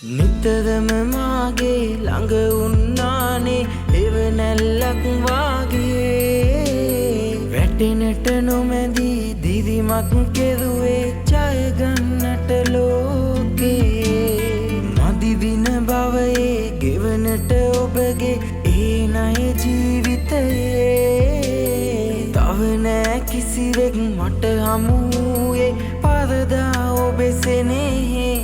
නිතරම මාගේ ළඟ උන්නානේ එවනැල්ලක් වාගේ වැටෙනට නොමැදී දිරිමක් කෙරුවේ ජයගන්නට ලෝකේ මදිදින භවයේ ගෙවනට ඔබගේ ඒ ණය ජීවිතයේ තව නෑ කිසිවෙක් මට හමුවේ පරදා ඔබේ සෙනෙහේ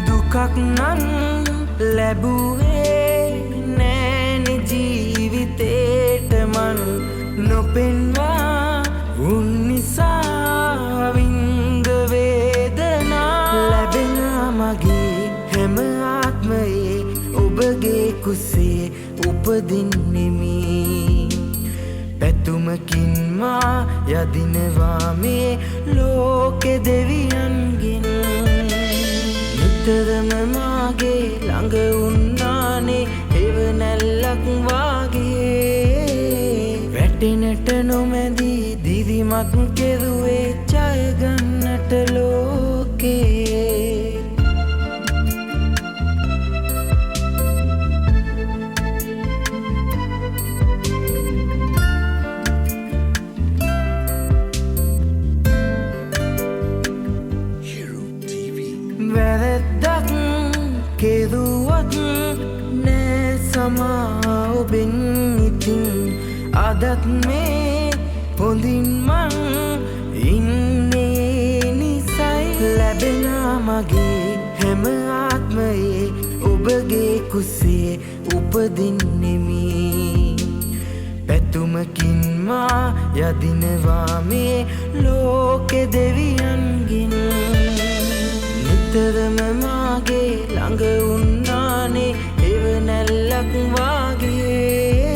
දුකක් නම් ලැබුවේ නෑනෙ ජීවිතේට මන් නොපෙන්වා උන් නිසා වින්ද වේදනා ලැබෙනා මගේ හැම ආත්මයේ ඔබගේ කුසේ උපදින්නෙමි පැතුමකින් මා යදිනවා මේ ලෝකෙ දෙවියන්ගෙන් නිතරම මාගේ ළඟ උන්නානේ එවනැල්ලක් වාගේ වැටෙනට නොමැදී දිරිමක් කෙරුවේ ජයගන්නට ලෝකේ වැරැද්දක් කෙරුවත් නෑ සමා ඔබෙන් ඉතින් අදත් මේ හොඳින් මං ඉන්නේ නිසයි ලැබෙනා මගේ හැම ආත්මයේ ඔබගේ කුසේ උපදින්නෙමි පැතුමකින් මා යදිනවා මේ ලෝකෙ දෙවියන්ගෙන් නිතරම මාගේ ළඟ උන්නානේ එවනැල්ලක් වාගේ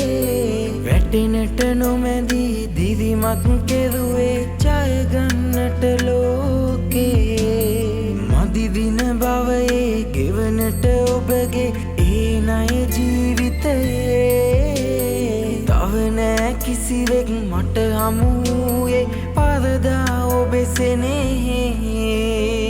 වැටෙනට නොමැදී දිරිමක් කෙරුවේ ජයගන්නට ලෝකේ මදිදින භවයේ ගෙවනට ඔබගේ ඒ ණය ජීවිතයේ තව නෑ කිසිවෙක් මට හමුවේ පරදා ඔබේ සෙනෙහේ